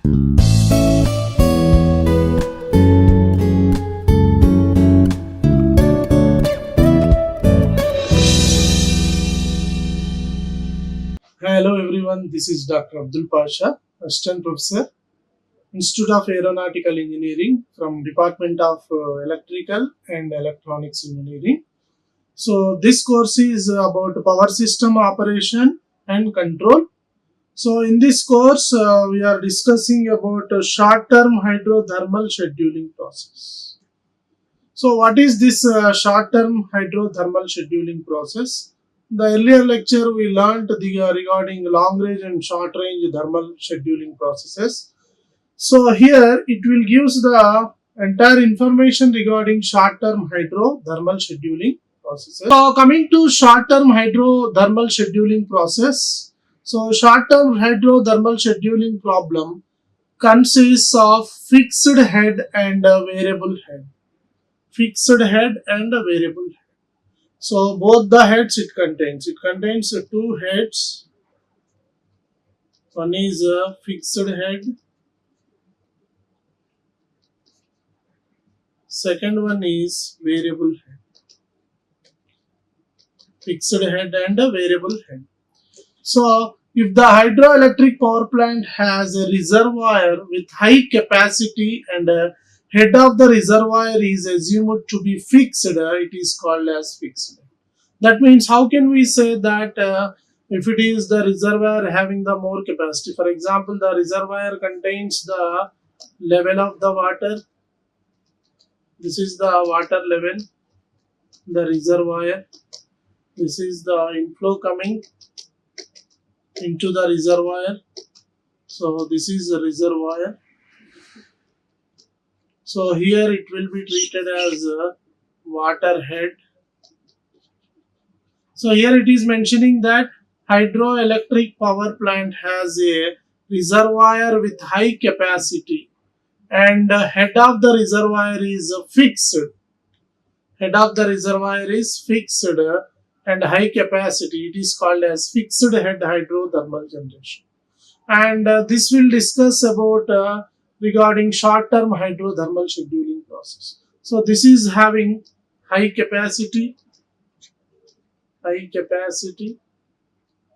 Hello everyone, this is Dr. Abdul Pasha, Assistant Professor, Institute of Aeronautical Engineering from Department of Electrical and Electronics Engineering. So this course is about power system operation and control. So in this course, we are discussing about short-term hydrothermal scheduling process. So what is this short-term hydrothermal scheduling process? The earlier lecture we learnt regarding long-range and short-range thermal scheduling processes. So here it will give the entire information regarding short-term hydrothermal scheduling processes. So coming to short-term hydrothermal scheduling process. So short-term hydrothermal scheduling problem consists of fixed head and a variable head. Fixed head and a variable head. So both the heads it contains two heads. One is a fixed head. Second one is variable head. Fixed head and a variable head. So if the hydroelectric power plant has a reservoir with high capacity and a head of the reservoir is assumed to be fixed, it is called as fixed. That means how can we say that if it is the reservoir having the more capacity? For example, the reservoir contains the level of the water. This is the water level, the reservoir. This is the inflow coming into the reservoir. So this is the reservoir. So here it will be treated as a water head. So here it is mentioning that hydroelectric power plant has a reservoir with high capacity and head of the reservoir is fixed. Head of the reservoir is fixed and high capacity. It is called as fixed head hydrothermal generation. And this will discuss about regarding short-term hydrothermal scheduling process. So this is having high capacity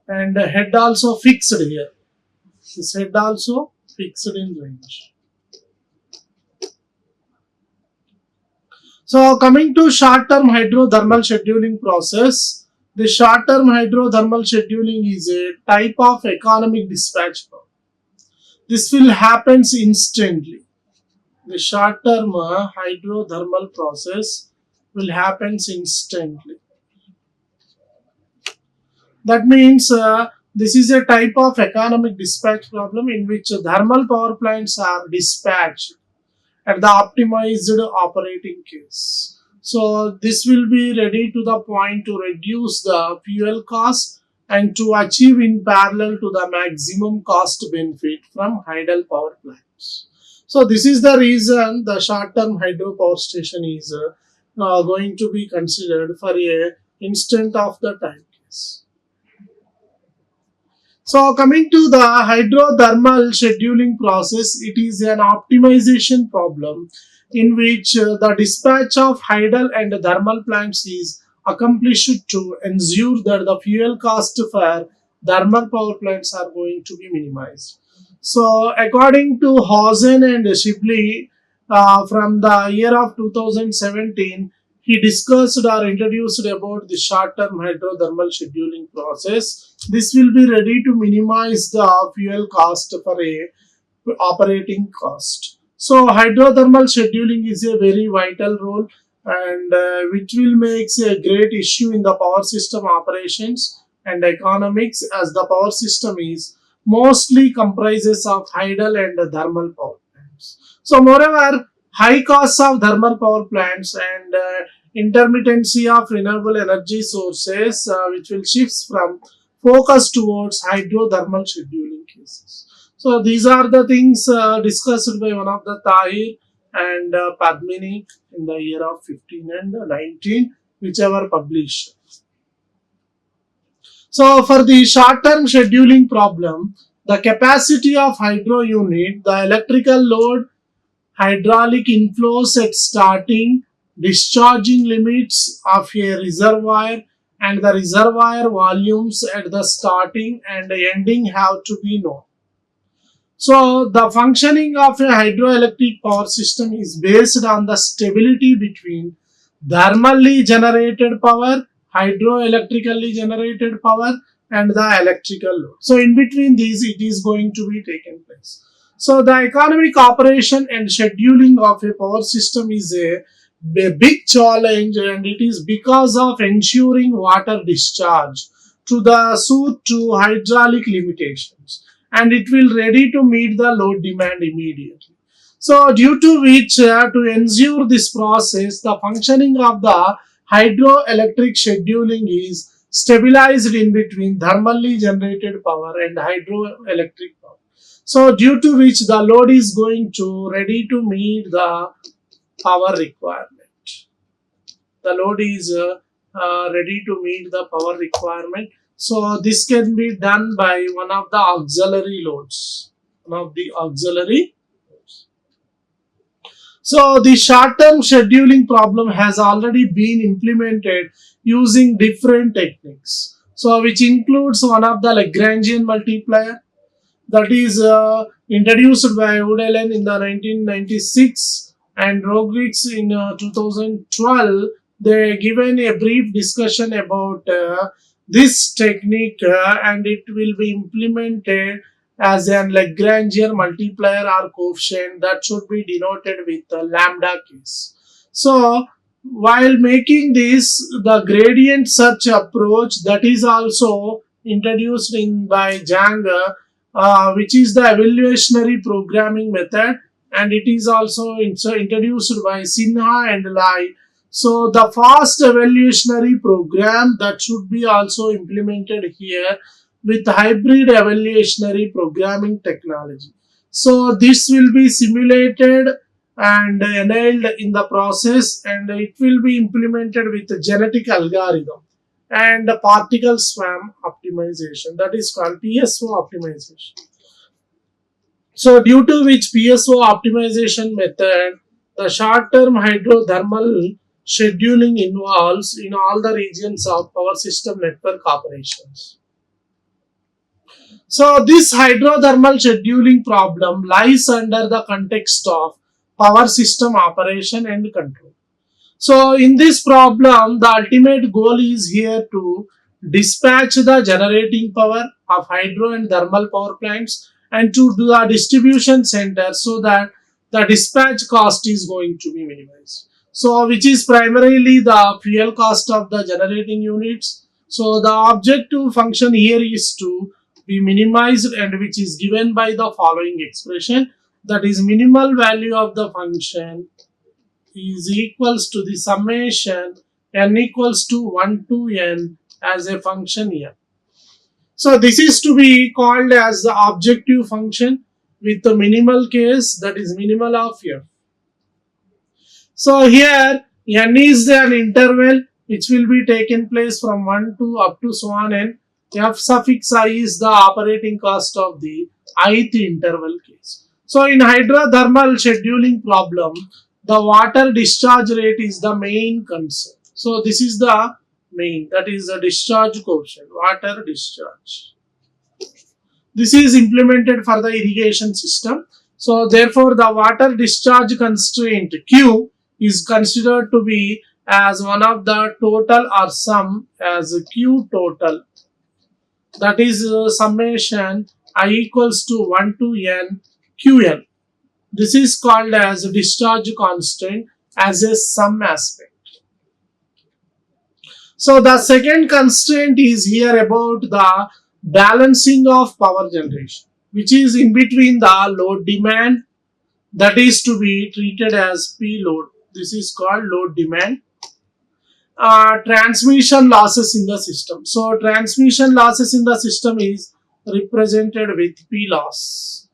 and head also fixed here. This head also fixed in range. So coming to short-term hydrothermal scheduling process, the short-term hydrothermal scheduling is a type of economic dispatch problem. This will happen instantly. The short-term hydrothermal process will happen instantly. That means this is a type of economic dispatch problem in which thermal power plants are dispatched at the optimized operating case. So this will be ready to the point to reduce the fuel cost and to achieve in parallel to the maximum cost benefit from idle power plants. So this is the reason the short-term hydropower station is going to be considered for a instant of the time case. So coming to the hydrothermal scheduling process, it is an optimization problem in which the dispatch of idle and thermal plants is accomplished to ensure that the fuel cost for thermal power plants are going to be minimized. So according to Hausen and Shibley from the year of 2017, he discussed or introduced about the short-term hydrothermal scheduling process. This will be ready to minimize the fuel cost for a operating cost. So hydrothermal scheduling is a very vital role and which will make a great issue in the power system operations and economics, as the power system is mostly comprises of idle and thermal power plants. So moreover, high costs of thermal power plants and intermittency of renewable energy sources which will shift from focus towards hydrothermal scheduling cases. So these are the things discussed by one of the Tahir and Padmini in the year of 15 and 19, whichever published. So for the short-term scheduling problem, The capacity of hydro unit, the electrical load, hydraulic inflows at starting, discharging limits of a reservoir, and the reservoir volumes at the starting and ending have to be known. So, the functioning of a hydroelectric power system is based on the stability between thermally generated power, hydroelectrically generated power, and the electrical load. So, in between these, it is going to be taken place. So, the economic operation and scheduling of a power system is a big challenge, and it is because of ensuring water discharge to the suit to hydraulic limitations, and it will ready to meet the load demand immediately. So due to which to ensure this process, the functioning of the hydroelectric scheduling is stabilized in between thermally generated power and hydroelectric power. So due to which the load is going to ready to meet the power requirement. The load is ready to meet the power requirement. So this can be done by one of the auxiliary loads. One of the auxiliary loads. So the short-term scheduling problem has already been implemented using different techniques. So which includes one of the Lagrangian multiplier that is introduced by Woodellen in the 1996 and Rogrix in 2012. They given a brief discussion about this technique, and it will be implemented as a Lagrangian multiplier or coefficient that should be denoted with lambda case. So while making this, the gradient search approach that is also introduced in by Zhang, which is the evaluationary programming method, and it is also introduced by Sinha and Lai. So the fast evaluationary program that should be also implemented here with hybrid evaluationary programming technology. So this will be simulated and enabled in the process, and it will be implemented with genetic algorithm and particle swarm optimization, that is called PSO optimization. So due to which PSO optimization method, the short-term hydrothermal scheduling involves in all the regions of power system network operations. So this hydrothermal scheduling problem lies under the context of power system operation and control. So in this problem, the ultimate goal is here to dispatch the generating power of hydro and thermal power plants and to do the distribution center so that the dispatch cost is going to be minimized. So which is primarily the fuel cost of the generating units. So the objective function here is to be minimized, and which is given by the following expression, that is minimal value of the function is equals to the summation n equals to 1 to n as a function here. So this is to be called as the objective function with the minimal case, that is minimal of f. So here n is an interval which will be taken place from 1 to up to so on n. F suffix I is the operating cost of the ith interval case. So in hydrothermal scheduling problem, the water discharge rate is the main concern. So this is the main, that is the discharge coefficient, water discharge. This is implemented for the irrigation system. So therefore the water discharge constraint Q is considered to be as one of the total or sum as Q total. That is summation I equals to 1 to n Qn. This is called as discharge constant as a sum aspect. So the second constraint is here about the balancing of power generation, which is in between the load demand, that is to be treated as P load. This is called load demand. Transmission losses in the system. So transmission losses in the system is represented with P loss.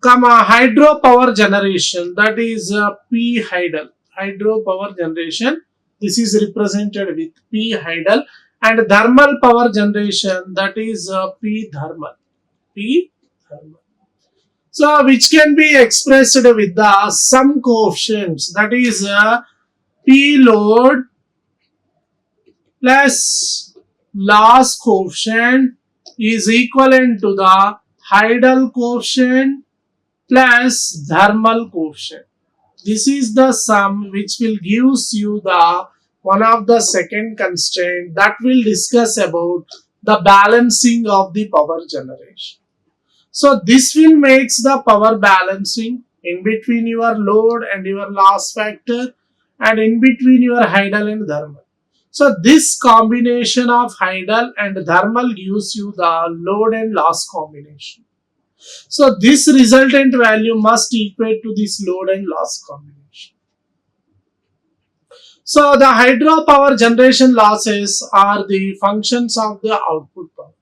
Hydro power generation, that is P hydel. Hydro power generation, this is represented with P hydel, and thermal power generation, that is P thermal. P hydrothermal. So which can be expressed with the some coefficients, that is P load plus loss coefficient is equivalent to the Hydel coefficient plus thermal coefficient. This is the sum which will gives you the one of the second constraint that will discuss about the balancing of the power generation. So this will makes the power balancing in between your load and your loss factor and in between your Hydel and thermal. So this combination of Hydel and thermal gives you the load and loss combination. So this resultant value must equate to this load and loss combination. So the hydropower generation losses are the functions of the output power.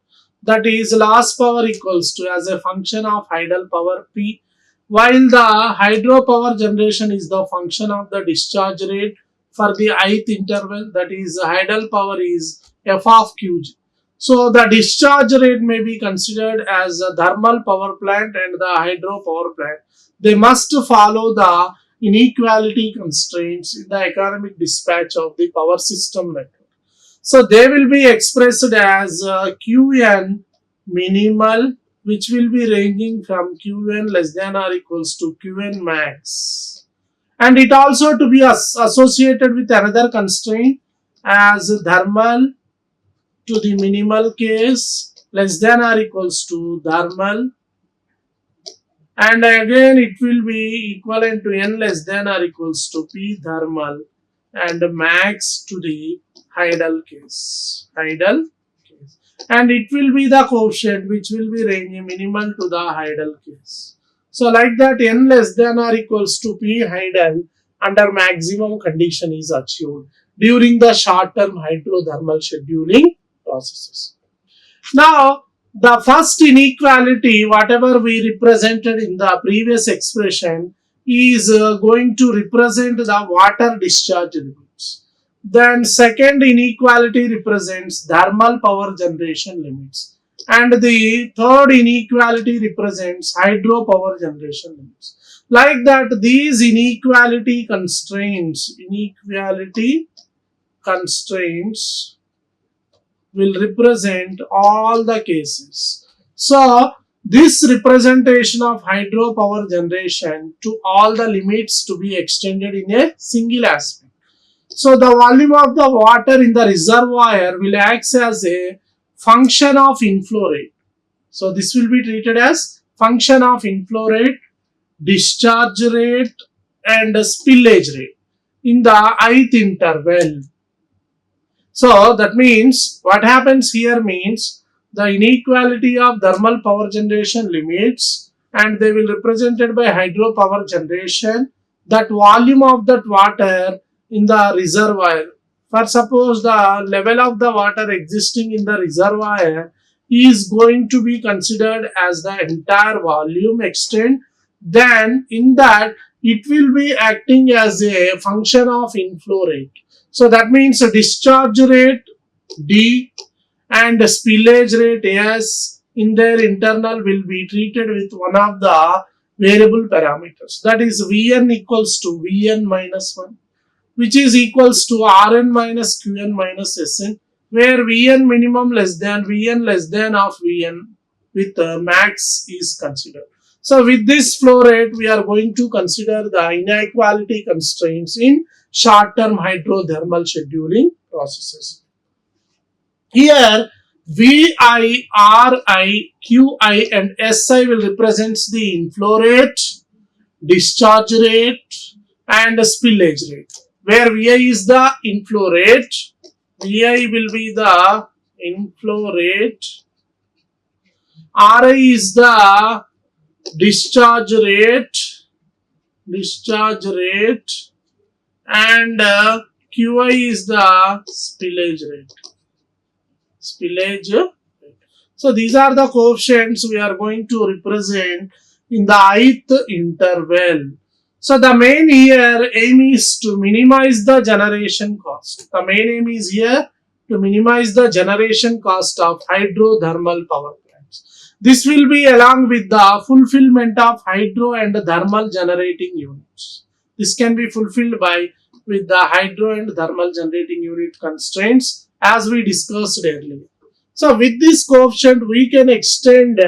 That is, loss power equals to as a function of Hydel power P, while the hydropower generation is the function of the discharge rate for the ith interval. That is, Hydel power is f of qg. So the discharge rate may be considered as a thermal power plant and the hydro power plant. They must follow the inequality constraints in the economic dispatch of the power system network. So they will be expressed as Qn minimal, which will be ranging from Qn less than or equals to Qn max. And it also to be associated with another constraint as thermal to the minimal case less than or equals to thermal, and again it will be equivalent to n less than or equals to p thermal and max to the Hydel case. And it will be the coefficient which will be ranging minimal to the Hydel case. So like that, n less than or equals to p Hydel under maximum condition is achieved during the short-term hydrothermal scheduling processes. Now, the first inequality, whatever we represented in the previous expression, is going to represent the water discharge limits. Then second inequality represents thermal power generation limits. And the third inequality represents hydropower generation limits. Like that, these inequality constraints will represent all the cases. So this representation of hydropower generation to all the limits to be extended in a single aspect. So the volume of the water in the reservoir will act as a function of inflow rate. So this will be treated as function of inflow rate, discharge rate and spillage rate in the ith interval. So that means what happens here means the inequality of thermal power generation limits, and they will represented by hydropower generation, that volume of that water in the reservoir. For suppose the level of the water existing in the reservoir is going to be considered as the entire volume extent, then in that it will be acting as a function of inflow rate. So that means a discharge rate D and spillage rate S in their internal will be treated with one of the variable parameters, that is Vn equals to Vn minus 1, which is equals to Rn minus Qn minus Sn, where Vn minimum less than Vn less than of Vn with max is considered. So with this flow rate, we are going to consider the inequality constraints in short-term hydrothermal scheduling processes. Here, Vi, Ri, Qi and Si will represent the inflow rate, discharge rate and spillage rate, where Vi is the inflow rate, Vi will be the inflow rate, Ri is the discharge rate and Qi is the spillage rate. So these are the coefficients we are going to represent in the ith interval. So the main here aim is to minimize the generation cost. The main aim is here to minimize the generation cost of hydrothermal power plants. This will be along with the fulfillment of hydro and thermal generating units. This can be fulfilled by with the hydro and thermal generating unit constraints as we discussed earlier. So with this coefficient, we can extend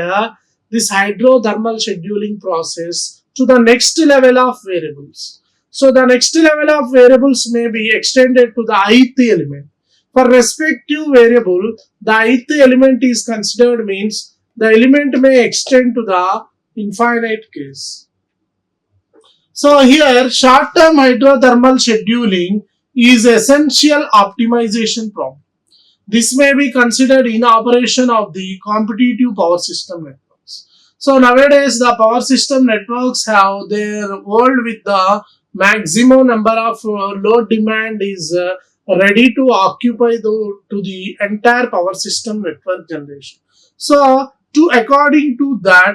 this hydrothermal scheduling process to the next level of variables. So the next level of variables may be extended to the ith element. For respective variable, the ith element is considered means the element may extend to the infinite case. So here short-term hydrothermal scheduling is essential optimization problem. This may be considered in operation of the competitive power system networks. So nowadays the power system networks have their world with the maximum number of load demand is ready to occupy to the entire power system network generation. So according to that,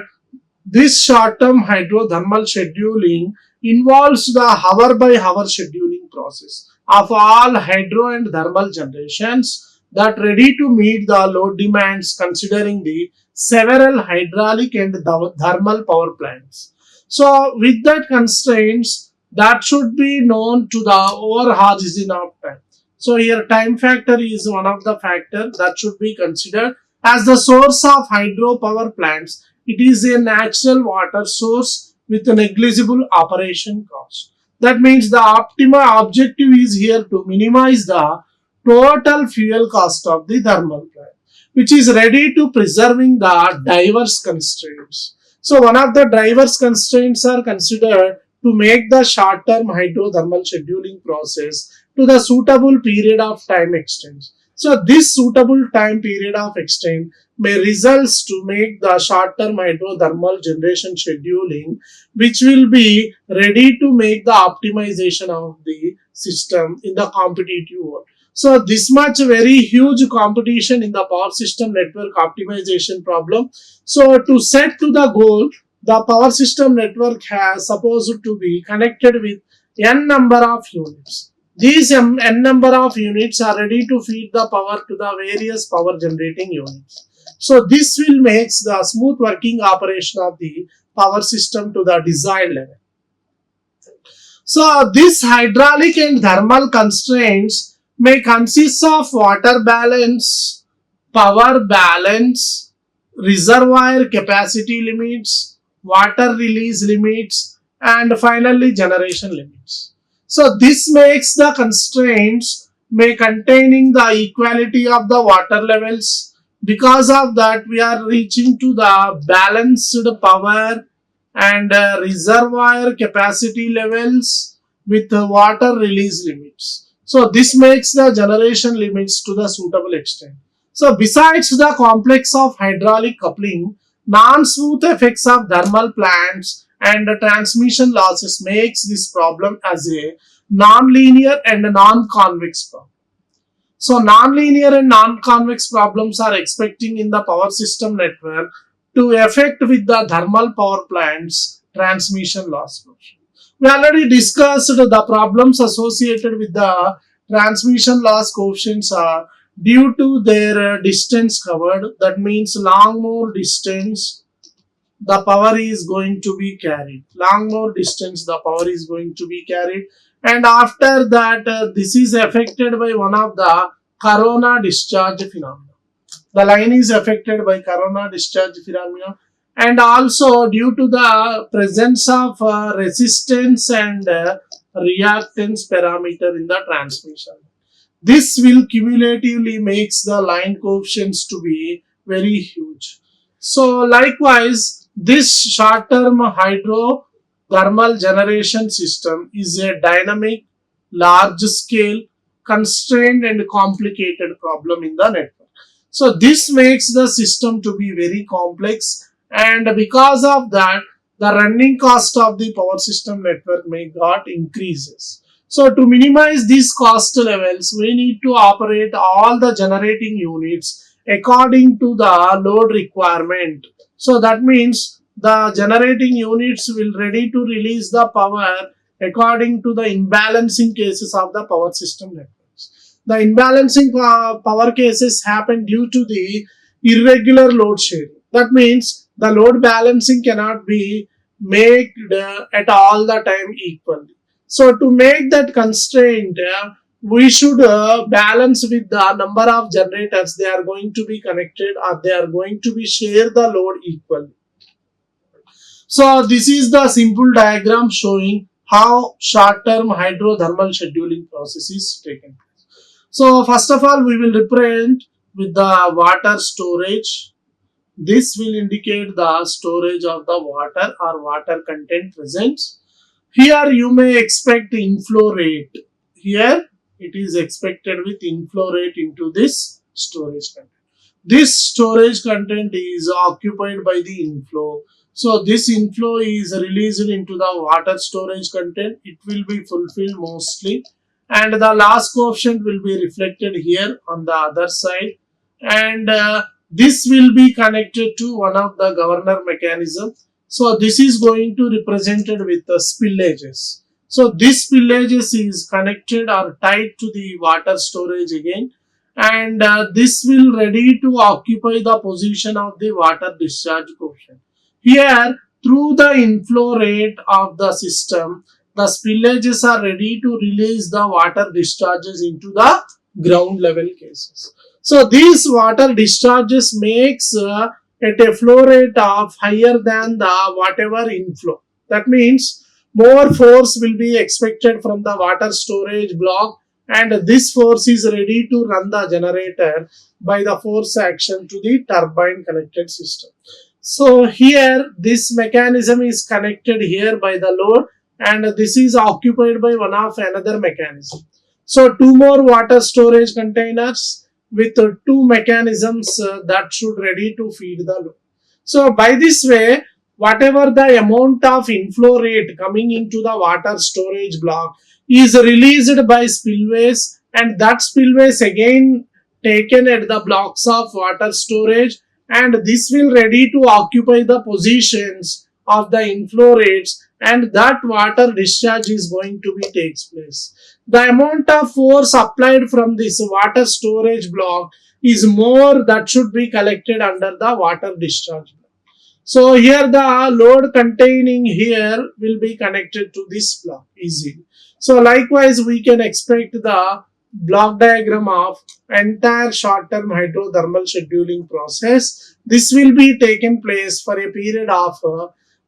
this short-term hydrothermal scheduling involves the hour-by-hour scheduling process of all hydro and thermal generations that ready to meet the load demands considering the several hydraulic and thermal power plants. So with that constraints, that should be known to the over horizon of time. So here time factor is one of the factors that should be considered as the source of hydro power plants. It is a natural water source with a negligible operation cost. That means the optimal objective is here to minimize the total fuel cost of the thermal plant, which is ready to preserving the diverse constraints. So one of the diverse constraints are considered to make the short-term hydrothermal scheduling process to the suitable period of time extends. So this suitable time period of extent may results to make the short-term hydrothermal generation scheduling, which will be ready to make the optimization of the system in the competitive world. So this much very huge competition in the power system network optimization problem. So to set to the goal, the power system network has supposed to be connected with n number of units. These n number of units are ready to feed the power to the various power generating units. So this will make the smooth working operation of the power system to the desired level. So this hydraulic and thermal constraints may consist of water balance, power balance, reservoir capacity limits, water release limits, and finally generation limits. So this makes the constraints may containing the equality of the water levels. Because of that, we are reaching to the balanced power and reservoir capacity levels with water release limits. So this makes the generation limits to the suitable extent. So besides the complex of hydraulic coupling, non-smooth effects of thermal plants and transmission losses makes this problem as a non-linear and non-convex problem. So non-linear and non-convex problems are expecting in the power system network to affect with the thermal power plants transmission loss. We already discussed the problems associated with the transmission loss coefficients are due to their distance covered. That means long more distance, the power is going to be carried. Long more distance, the power is going to be carried. And after that, this is affected by one of the corona discharge phenomena. The line is affected by corona discharge phenomena, and also due to the presence of resistance and reactance parameter in the transmission. This will cumulatively makes the line coefficients to be very huge. So likewise, this short-term hydrothermal generation system is a dynamic, large-scale, constrained and complicated problem in the network. So this makes the system to be very complex, and because of that, the running cost of the power system network may got increases. So to minimize these cost levels, we need to operate all the generating units according to the load requirement. So that means the generating units will ready to release the power according to the imbalancing cases of the power system networks. The imbalancing power cases happen due to the irregular load sharing. That means the load balancing cannot be made at all the time equally. So to make that constraint, we should balance with the number of generators they are going to be connected, or they are going to be share the load equally. So this is the simple diagram showing how short-term hydrothermal scheduling process is taken. So first of all, we will represent with the water storage. This will indicate the storage of the water or water content present. Here you may expect inflow rate. Here it is expected with inflow rate into this storage content. This storage content is occupied by the inflow. So this inflow is released into the water storage content. It will be fulfilled mostly, and the loss coefficient will be reflected here on the other side, and this will be connected to one of the governor mechanism. So this is going to represented with the spillages. So this spillages is connected or tied to the water storage again, and this will ready to occupy the position of the water discharge coefficient. Here, through the inflow rate of the system, the spillages are ready to release the water discharges into the ground level cases. So these water discharges makes at a flow rate of higher than the whatever inflow. That means more force will be expected from the water storage block, and this force is ready to run the generator by the force action to the turbine connected system. So here this mechanism is connected here by the load, and this is occupied by one of another mechanism. So two more water storage containers with two mechanisms that should ready to feed the load. So by this way, whatever the amount of inflow rate coming into the water storage block is released by spillways, and that spillways again taken at the blocks of water storage, and this will ready to occupy the positions of the inflow rates, and that water discharge is going to be takes place. The amount of force applied from this water storage block is more that should be collected under the water discharge block. So here the load containing here will be connected to this block easily. So likewise we can expect the block diagram of entire short-term hydrothermal scheduling process. This will be taken place for a period of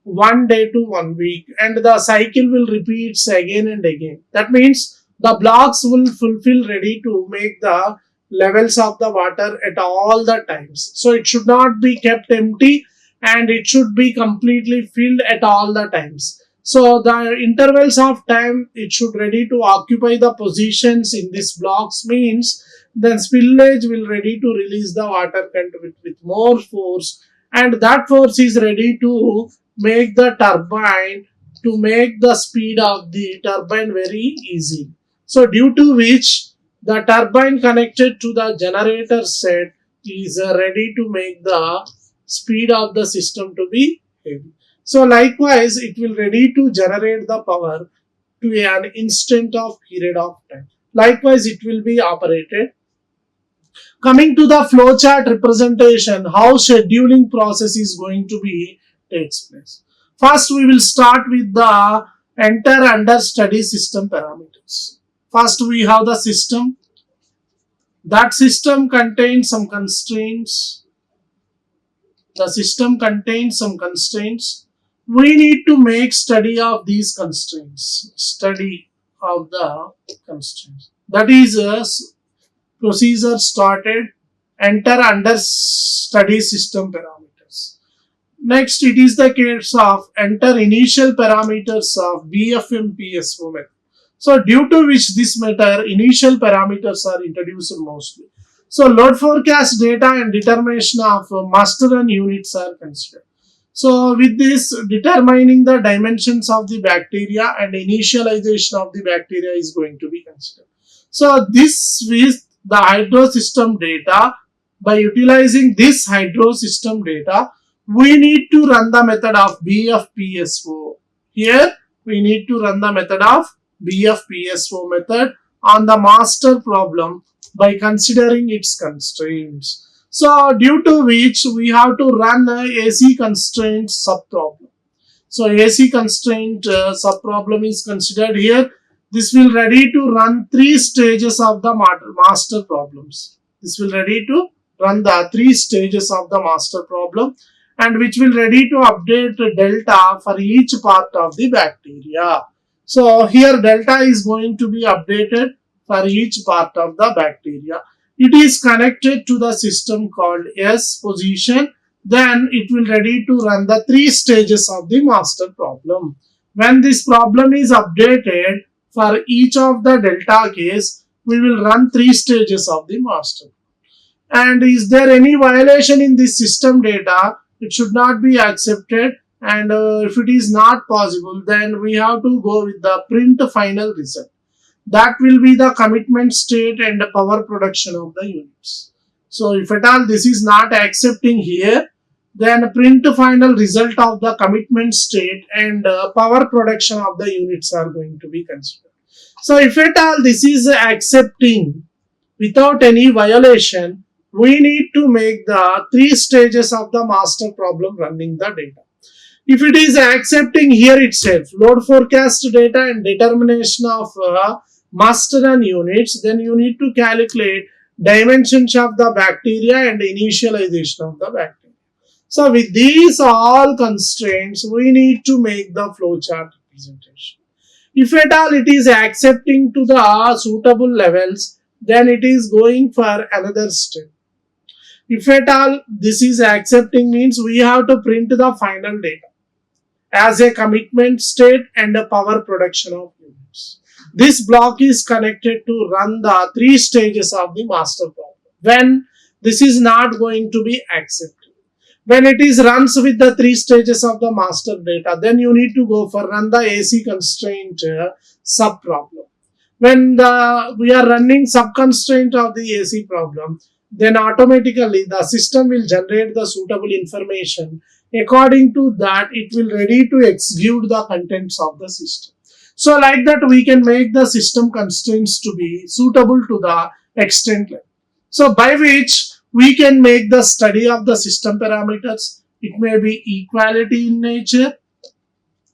1 day to 1 week, and the cycle will repeat again and again. That means the blocks will fulfill ready to make the levels of the water at all the times. So it should not be kept empty, and it should be completely filled at all the times. So the intervals of time it should ready to occupy the positions in these blocks means then spillage will ready to release the water content with more force, and that force is ready to make the turbine to make the speed of the turbine very easy. So due to which the turbine connected to the generator set is ready to make the speed of the system to be heavy. So likewise it will ready to generate the power to an instant of period of time. Likewise it will be operated. Coming to the flowchart representation, how scheduling process is going to be takes place. First we will start with the enter under study system parameters. First we have the system. That system contains some constraints. The system contains some constraints. We need to make study of these constraints. Study of the constraints. That is a procedure started. Enter under study system parameters. Next, it is the case of enter initial parameters of BFM PSO method. So due to which this method initial parameters are introduced mostly. So load forecast data and determination of master and units are considered. So with this, determining the dimensions of the bacteria and initialization of the bacteria is going to be considered. So this with the hydro system data, by utilizing this hydro system data, we need to run the method of BFPSO. Here we need to run the method of BFPSO method on the master problem by considering its constraints. So due to which we have to run a AC constraint subproblem. So AC constraint subproblem is considered here. This will ready to run three stages of the master problems. This will ready to run the three stages of the master problem, and which will ready to update delta for each part of the bacteria. So here delta is going to be updated for each part of the bacteria. It is connected to the system called S position. Then it will ready to run the three stages of the master problem. When this problem is updated for each of the delta case, we will run three stages of the master. And is there any violation in this system data? It should not be accepted, and if it is not possible, then we have to go with the print final result. That will be the commitment state and the power production of the units. So if at all this is not accepting here, then print final result of the commitment state and power production of the units are going to be considered. So if at all this is accepting without any violation, we need to make the three stages of the master problem running the data. If it is accepting here itself, load forecast data and determination of master and units, then you need to calculate dimensions of the bacteria and initialization of the bacteria. So with these all constraints, we need to make the flowchart representation. If at all it is accepting to the suitable levels, then it is going for another step. If at all this is accepting, means we have to print the final data as a commitment state and a power production of units. This block is connected to run the three stages of the master problem. When this is not going to be accepted, when it is runs with the three stages of the master data, then you need to go for run the AC constraint sub problem. When we are running sub constraint of the AC problem, then automatically the system will generate the suitable information. According to that, it will ready to execute the contents of the system. So like that, we can make the system constraints to be suitable to the extent level. So by which we can make the study of the system parameters. It may be equality in nature,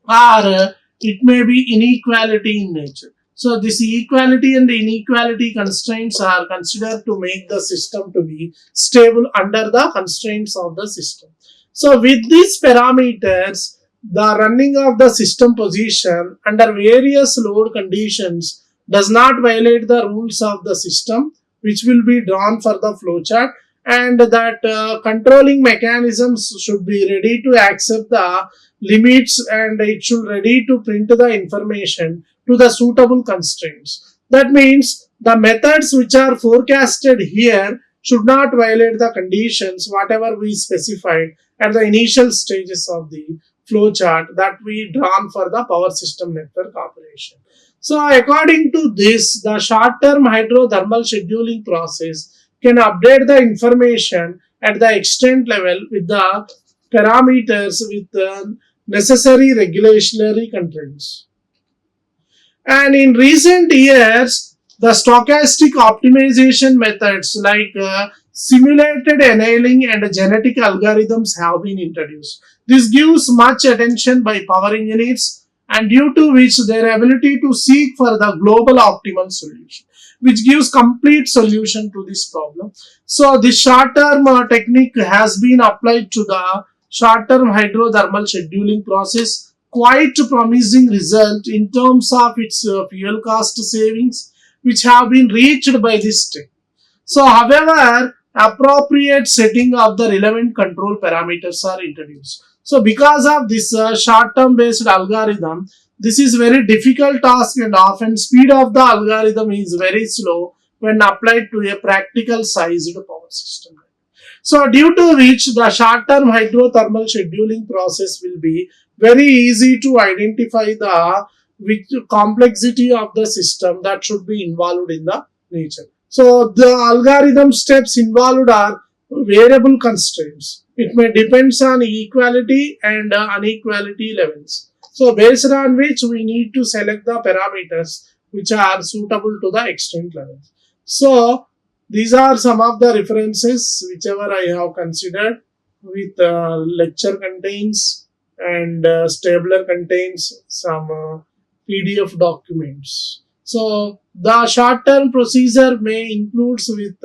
or it may be inequality in nature. So this equality and inequality constraints are considered to make the system to be stable under the constraints of the system. So with these parameters, the running of the system position under various load conditions does not violate the rules of the system, which will be drawn for the flowchart, and that controlling mechanisms should be ready to accept the limits, and it should ready to print the information to the suitable constraints. That means the methods which are forecasted here should not violate the conditions whatever we specified at the initial stages of the flowchart that we drawn for the power system network operation. So according to this, the short-term hydrothermal scheduling process can update the information at the extent level with the parameters with the necessary regulatory constraints. And in recent years, the stochastic optimization methods like simulated annealing and genetic algorithms have been introduced. This gives much attention by power engineers, and due to which their ability to seek for the global optimal solution, which gives complete solution to this problem. So this short-term technique has been applied to the short-term hydrothermal scheduling process. Quite promising result in terms of its fuel cost savings, which have been reached by this step. So however, appropriate setting of the relevant control parameters are introduced. So because of this short-term based algorithm, this is very difficult task, and often speed of the algorithm is very slow when applied to a practical sized power system. So due to which the short-term hydrothermal scheduling process will be very easy to identify the complexity of the system that should be involved in the nature. So the algorithm steps involved are variable constraints. It may depend on equality and inequality levels. So based on which we need to select the parameters which are suitable to the extent levels. So These are some of the references whichever I have considered, with lecture contains and Stabler contains some PDF documents. So the short term procedure may includes with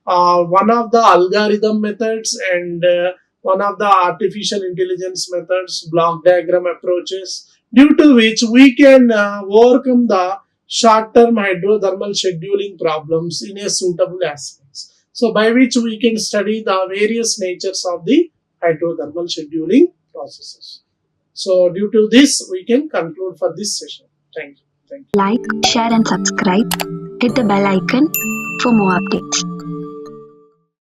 one of the algorithm methods and one of the artificial intelligence methods, block diagram approaches, due to which we can overcome the short-term hydrothermal scheduling problems in a suitable aspects. So by which we can study the various natures of the hydrothermal scheduling processes. So due to this, we can conclude for this session. Thank you. Thank you. Like, share and subscribe. Hit the bell icon for more updates.